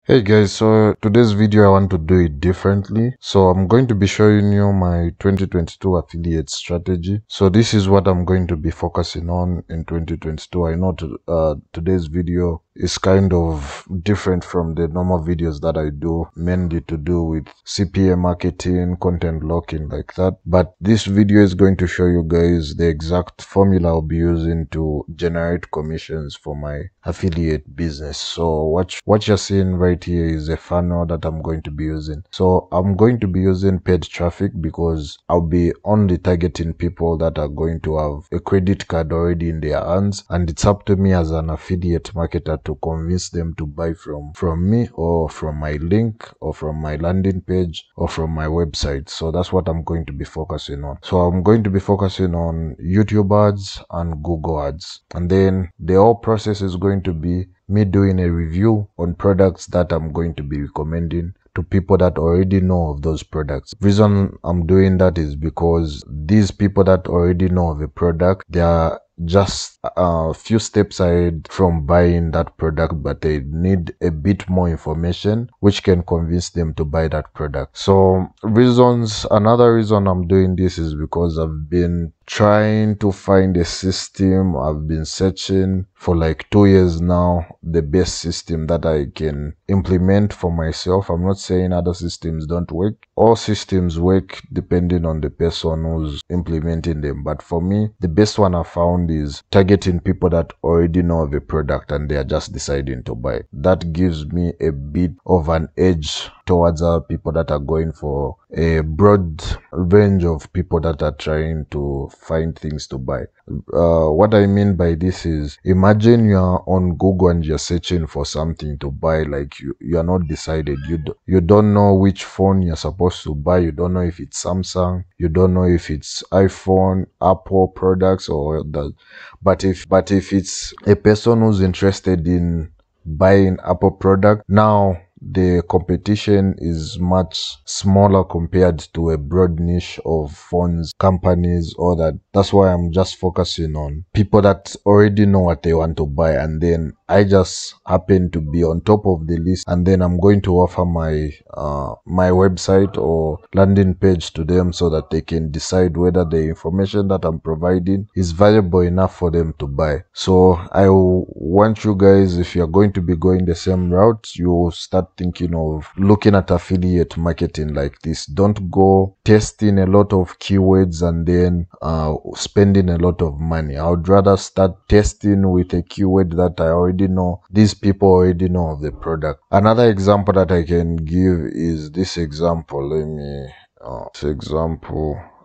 Hey guys, so today's video I want to do it differently. So I'm going to be showing you my 2022 affiliate strategy. So this is what I'm going to be focusing on in 2022. I know today's video is kind of different from the normal videos that I do, mainly to do with CPA marketing, content blocking like that. But this video is going to show you guys the exact formula I'll be using to generate commissions for my affiliate business. So what you're seeing right here is a funnel that I'm going to be using. So I'm going to be using paid traffic because I'll be only targeting people that are going to have a credit card already in their hands, and it's up to me as an affiliate marketer to convince them to buy from me, or from my link, or from my landing page, or from my website. So that's what I'm going to be focusing on. So I'm going to be focusing on YouTube ads and Google ads, and then the whole process is going to be me doing a review on products that I'm going to be recommending to people that already know of those products. Reason I'm doing that is because these people that already know of a product, they are just a few steps ahead from buying that product, but they need a bit more information which can convince them to buy that product. So another reason I'm doing this is because I've been trying to find a system. I've been searching for like 2 years now, the best system that I can implement for myself. I'm not saying other systems don't work. All systems work depending on the person who's implementing them. But for me, the best one I found is targeting people that already know of a product and they are just deciding to buy. That gives me a bit of an edge towards other people that are going for a broad range of people that are trying to find things to buy. What I mean by this is, imagine you're on Google and you're searching for something to buy. Like you're not decided. You don't know which phone you're supposed to buy. You don't know if it's Samsung. You don't know if it's iPhone, Apple products, or that. But if it's a person who's interested in buying Apple product, now the competition is much smaller compared to a broad niche of phones companies, or that. That's why I'm just focusing on people that already know what they want to buy, and then I just happen to be on top of the list, and then I'm going to offer my my website or landing page to them so that they can decide whether the information that I'm providing is valuable enough for them to buy. So I want you guys, if you're going to be going the same route, you start thinking of looking at affiliate marketing like this. Don't go testing a lot of keywords and then spending a lot of money. I would rather start testing with a keyword that I already know. These people already know of the product. Another example that I can give is this example.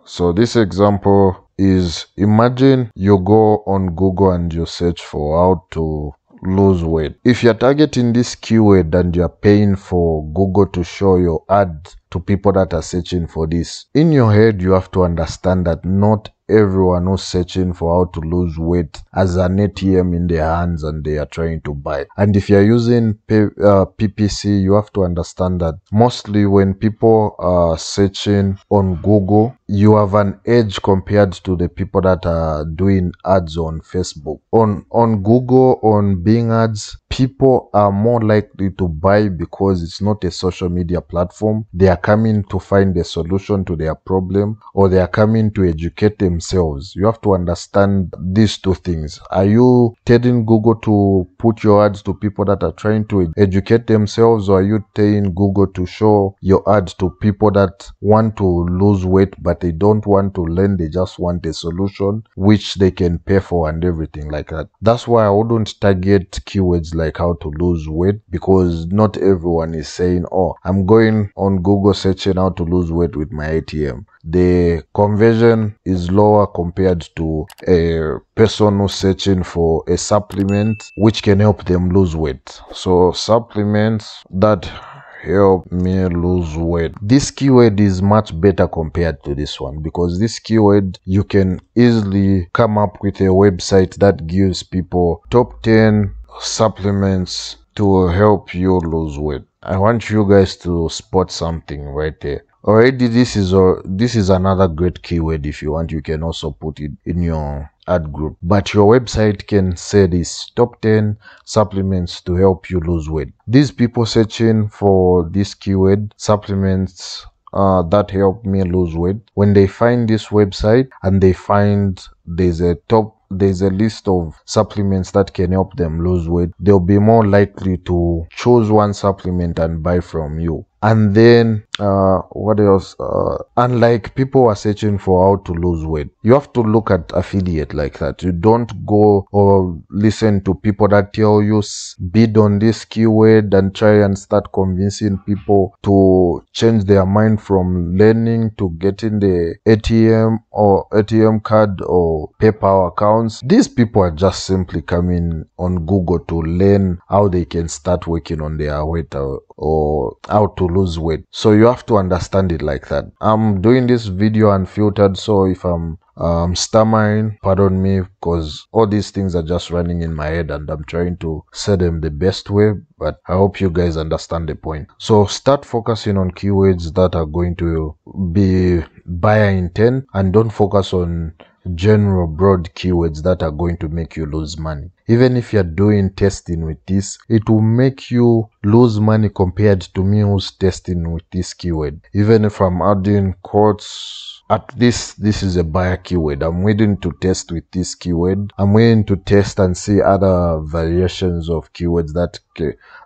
So this example is, imagine you go on Google and you search for how to lose weight. If you're targeting this keyword and you're paying for Google to show your ad to people that are searching for this, in your head you have to understand that not everyone who's searching for how to lose weight has an ATM in their hands and they are trying to buy. And if you're using PPC, you have to understand that mostly when people are searching on Google, you have an edge compared to the people that are doing ads on Facebook. On Google, on Bing ads, people are more likely to buy because it's not a social media platform. They are coming to find a solution to their problem, or they are coming to educate themselves. You have to understand these two things. Are you telling Google to put your ads to people that are trying to educate themselves, or are you telling Google to show your ads to people that want to lose weight but they don't want to learn, they just want a solution which they can pay for and everything like that? That's why I wouldn't target keywords like how to lose weight, because not everyone is saying, oh, I'm going on Google searching how to lose weight with my ATM. The conversion is lower compared to a person who's searching for a supplement which can help them lose weight. So supplements that help me lose weight, this keyword is much better compared to this one, because this keyword, you can easily come up with a website that gives people top 10 supplements to help you lose weight. I want you guys to spot something right there. Already this is another great keyword. If you want, you can also put it in your ad group. But your website can say this: top 10 supplements to help you lose weight. These people searching for this keyword, supplements that help me lose weight, when they find this website and they find there's a list of supplements that can help them lose weight, they'll be more likely to choose one supplement and buy from you. And then what else? Unlike people are searching for how to lose weight, you have to look at affiliate like that. You don't go or listen to people that tell you bid on this keyword and try and start convincing people to change their mind from learning to getting the ATM card or PayPal accounts. These people are just simply coming on Google to learn how they can start working on their weight or how to lose weight. So you have to understand it like that. I'm doing this video unfiltered, so if I'm stammering, pardon me, because all these things are just running in my head and I'm trying to say them the best way, but I hope you guys understand the point. So start focusing on keywords that are going to be buyer intent, and don't focus on general broad keywords that are going to make you lose money. Even if you're doing testing with this, it will make you lose money compared to me who's testing with this keyword. Even if I'm adding quotes, at least this is a buyer keyword. I'm waiting to test with this keyword. I'm waiting to test and see other variations of keywords that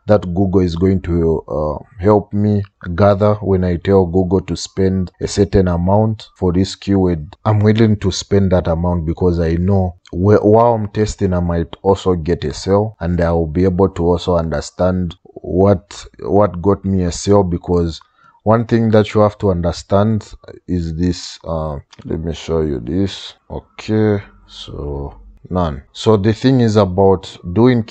Google is going to help me gather. When I tell Google to spend a certain amount for this keyword, I'm willing to spend that amount because I know while I'm testing, I might also get a sale, and I will be able to also understand what got me a sale. Because one thing that you have to understand is this. Let me show you this. Okay, so none. So the thing is about doing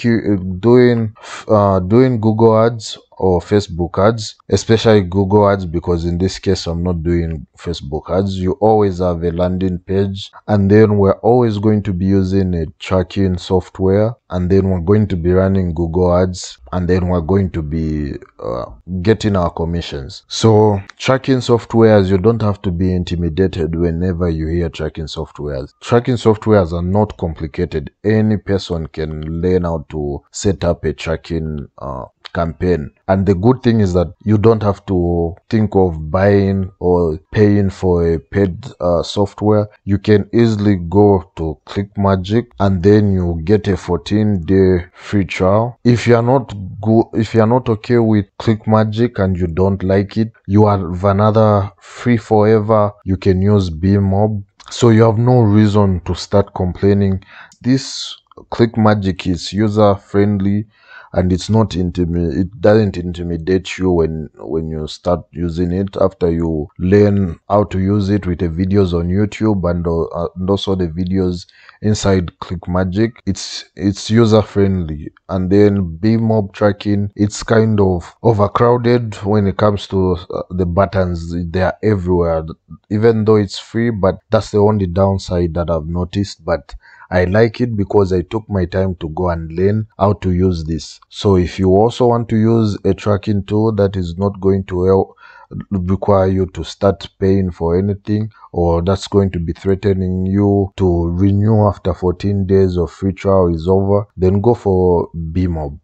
Google ads or Facebook ads, especially Google ads, because in this case I'm not doing Facebook ads. You always have a landing page, and then we're always going to be using a tracking software, and then we're going to be running Google ads, and then we're going to be getting our commissions. So tracking softwares, you don't have to be intimidated whenever you hear tracking softwares. Tracking softwares are not complicated. Any person can learn how to set up a tracking campaign. And the good thing is that you don't have to think of buying or paying for a paid software. You can easily go to ClickMagick and then you get a 14-day free trial. If you're not okay with ClickMagick and you don't like it, you have another free forever. You can use BMob. So you have no reason to start complaining. This ClickMagick is user friendly, and it's not it doesn't intimidate you when you start using it. After you learn how to use it with the videos on YouTube and also the videos inside ClickMagick, it's user friendly. And then BMob tracking, it's kind of overcrowded when it comes to the buttons. They are everywhere, even though it's free, but that's the only downside that I've noticed. But I like it because I took my time to go and learn how to use this. So if you also want to use a tracking tool that is not going to require you to start paying for anything, or that's going to be threatening you to renew after 14 days of free trial is over, then go for BMob.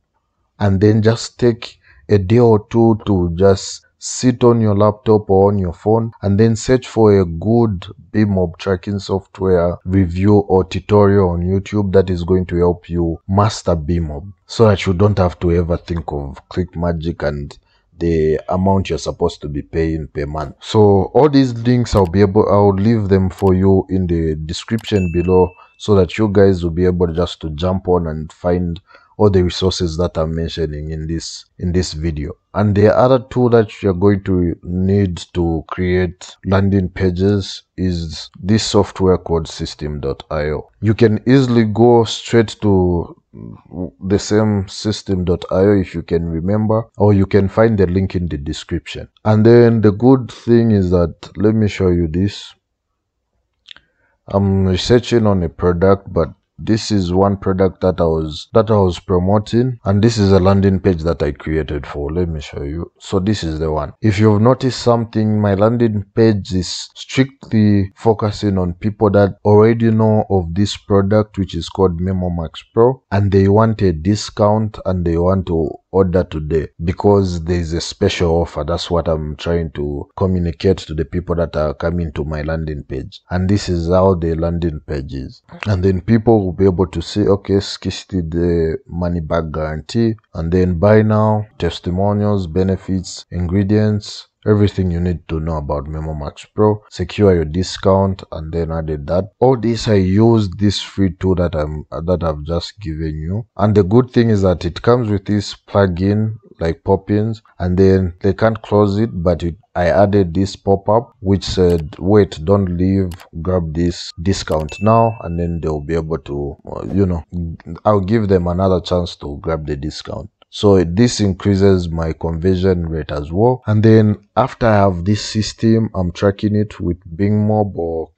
And then just take a day or two to just sit on your laptop or on your phone and then search for a good BMob tracking software review or tutorial on YouTube that is going to help you master BMob, so that you don't have to ever think of ClickMagick and the amount you're supposed to be paying per month. So all these links I'll leave them for you in the description below, so that you guys will be able just to jump on and find all the resources that I'm mentioning in this video. And the other tool that you're going to need to create landing pages is this software called system.io. You can easily go straight to the same system.io if you can remember, or you can find the link in the description. And then the good thing is that, let me show you this. I'm researching on a product, but this is one product that I was promoting, and this is a landing page that I created for. Let me show you. So this is the one. If you've noticed something, my landing page is strictly focusing on people that already know of this product, which is called Memo Max Pro, and they want a discount and they want to order today because there is a special offer. That's what I'm trying to communicate to the people that are coming to my landing page. And this is how the landing page is. And then people will be able to see, okay, 60-day money back guarantee, and then buy now, testimonials, benefits, ingredients, everything you need to know about Memo Max Pro, secure your discount, and then added that. All this I used this free tool that I've just given you. And the good thing is that it comes with this plugin like pop-ins, and then they can't close it, but I added this pop-up which said, wait, don't leave, grab this discount now, and then they'll be able to, I'll give them another chance to grab the discount. So this increases my conversion rate as well. And then after I have this system, I'm tracking it with Bing Mob or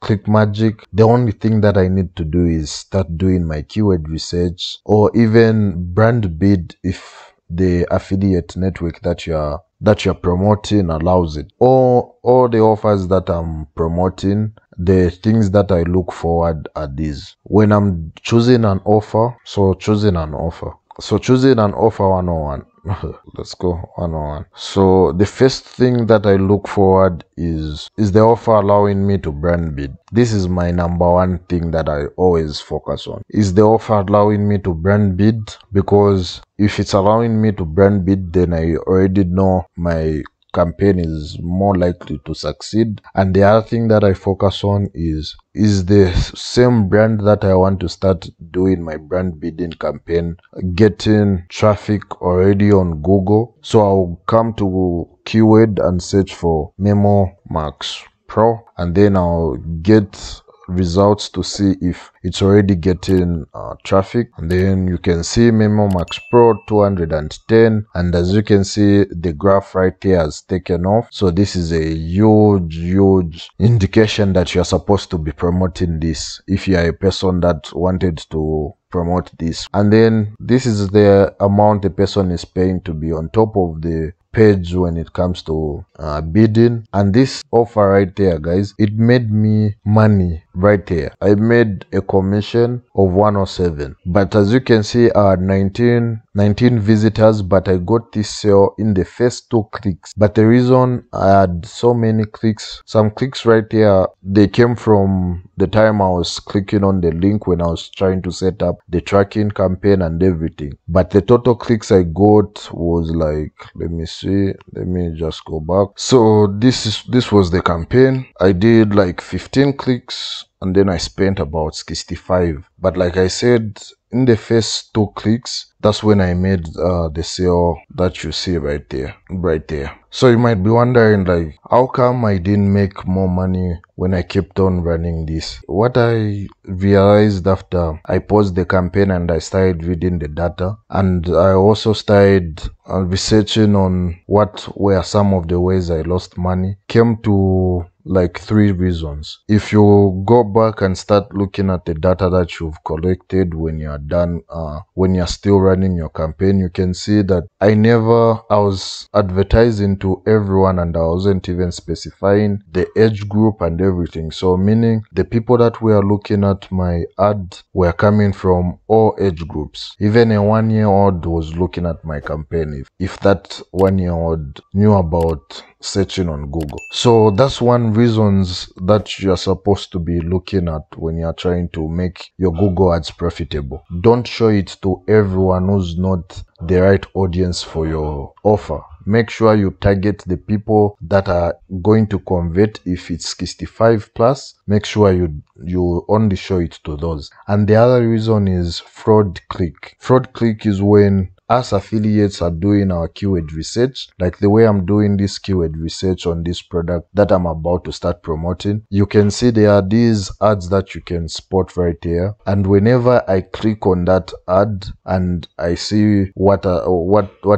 ClickMagic. The only thing that I need to do is start doing my keyword research, or even brand bid if the affiliate network that you're promoting allows it. All the offers that I'm promoting, the things that I look forward are these. When I'm choosing an offer, choosing an offer 101. Let's go 101. So the first thing that I look forward is the offer allowing me to brand bid. This is my number one thing that I always focus on. Is the offer allowing me to brand bid? Because if it's allowing me to brand bid, then I already know my campaign is more likely to succeed. And the other thing that I focus on is the same brand that I want to start doing my brand bidding campaign getting traffic already on Google. So I'll come to keyword and search for Memo Max Pro, and then I'll get results to see if it's already getting traffic. And then you can see Memo Max Pro 210, and as you can see, the graph right here has taken off. So this is a huge indication that you're supposed to be promoting this if you are a person that wanted to promote this. And then this is the amount the person is paying to be on top of the page when it comes to bidding. And this offer right there, guys, it made me money right there. I made a commission of 107, but as you can see, 19 visitors, but I got this sale in the first 2 clicks. But the reason I had so many clicks, some clicks right there, they came from the time I was clicking on the link when I was trying to set up the tracking campaign and everything. But the total clicks I got was like, let me see, let me just go back. So this was the campaign. I did like 15 clicks and then I spent about 65. But like I said, in the first 2 clicks, that's when I made the sale that you see right there. So you might be wondering, like, how come I didn't make more money when I kept on running this? What I realized after I paused the campaign and I started reading the data, and I also started researching on what were some of the ways I lost money, came to like 3 reasons. If you go back and start looking at the data that you've collected when you're done, when you're still running your campaign, you can see that I was advertising to everyone and I wasn't even specifying the age group and everything. So meaning the people that were looking at my ad were coming from all age groups. Even a 1-year-old was looking at my campaign if that 1-year-old knew about searching on Google. So that's one reasons that you're supposed to be looking at when you're trying to make your Google ads profitable. Don't show it to everyone who's not the right audience for your offer. Make sure you target the people that are going to convert. If it's 65 plus, make sure you only show it to those. And the other reason is fraud click. Fraud click is when us affiliates are doing our keyword research, like the way I'm doing this keyword research on this product that I'm about to start promoting, you can see there are these ads that you can spot right here. And whenever I click on that ad and I see what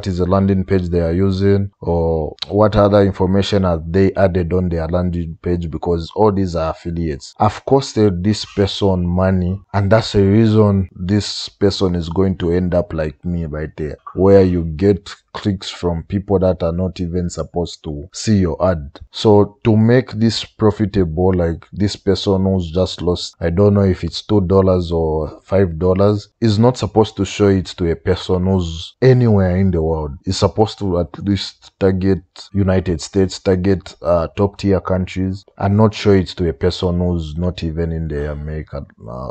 is the landing page they are using, or what other information are they added on their landing page, because all these are affiliates, I've costed this person money, and that's the reason this person is going to end up like me right there, where you get clicks from people that are not even supposed to see your ad. So to make this profitable, like this person who's just lost, I don't know if it's $2 or $5, is not supposed to show it to a person who's anywhere in the world. It's supposed to at least target United States, target top tier countries, and not show it to a person who's not even in the America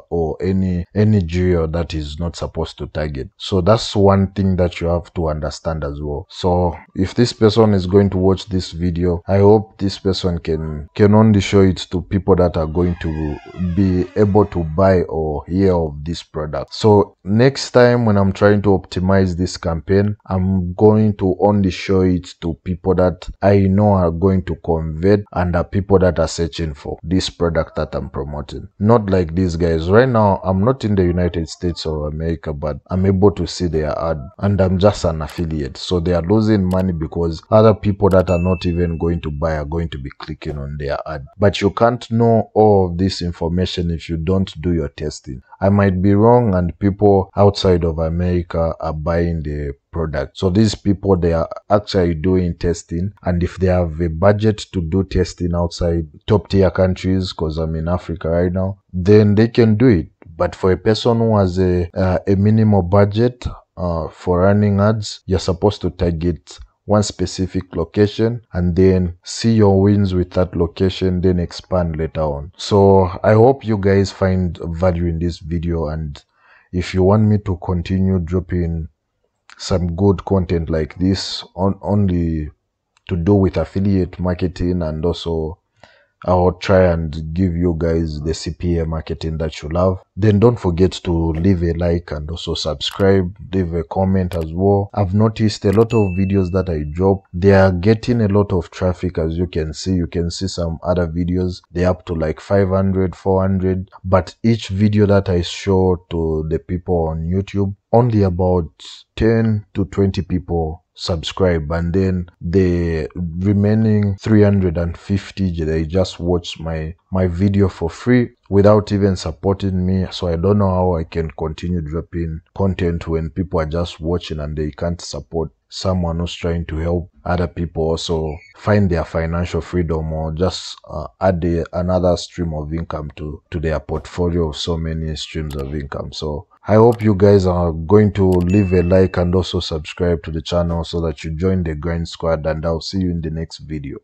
or any geo that is not supposed to target. So that's one thing that you have to understand as well. So if this person is going to watch this video, I hope this person can only show it to people that are going to be able to buy or hear of this product. So next time when I'm trying to optimize this campaign, I'm going to only show it to people that I know are going to convert and are people that are searching for this product that I'm promoting. Not like these guys. Right now, I'm not in the United States or America, but I'm able to see their ad, and I'm just an affiliate. So they are losing money because other people that are not even going to buy are going to be clicking on their ad. But you can't know all of this information if you don't do your testing. I might be wrong, and people outside of America are buying the product. So these people, they are actually doing testing, and if they have a budget to do testing outside top tier countries, because I'm in Africa right now, then they can do it. But for a person who has a minimal budget for running ads, you're supposed to target one specific location and then see your wins with that location, then expand later on. So I hope you guys find value in this video, and if you want me to continue dropping some good content like this only to do with affiliate marketing, and also I'll try and give you guys the CPA marketing that you love, then don't forget to leave a like and also subscribe, leave a comment as well. I've noticed a lot of videos that I drop, they are getting a lot of traffic. As you can see some other videos, they're up to like 500, 400, but each video that I show to the people on YouTube, only about 10 to 20 people subscribe, and then the remaining 350, they just watch my video for free without even supporting me. So I don't know how I can continue dropping content when people are just watching and they can't support someone who's trying to help other people also find their financial freedom, or just add another stream of income to their portfolio of so many streams of income. So I hope you guys are going to leave a like and also subscribe to the channel so that you join the grind squad, and I'll see you in the next video.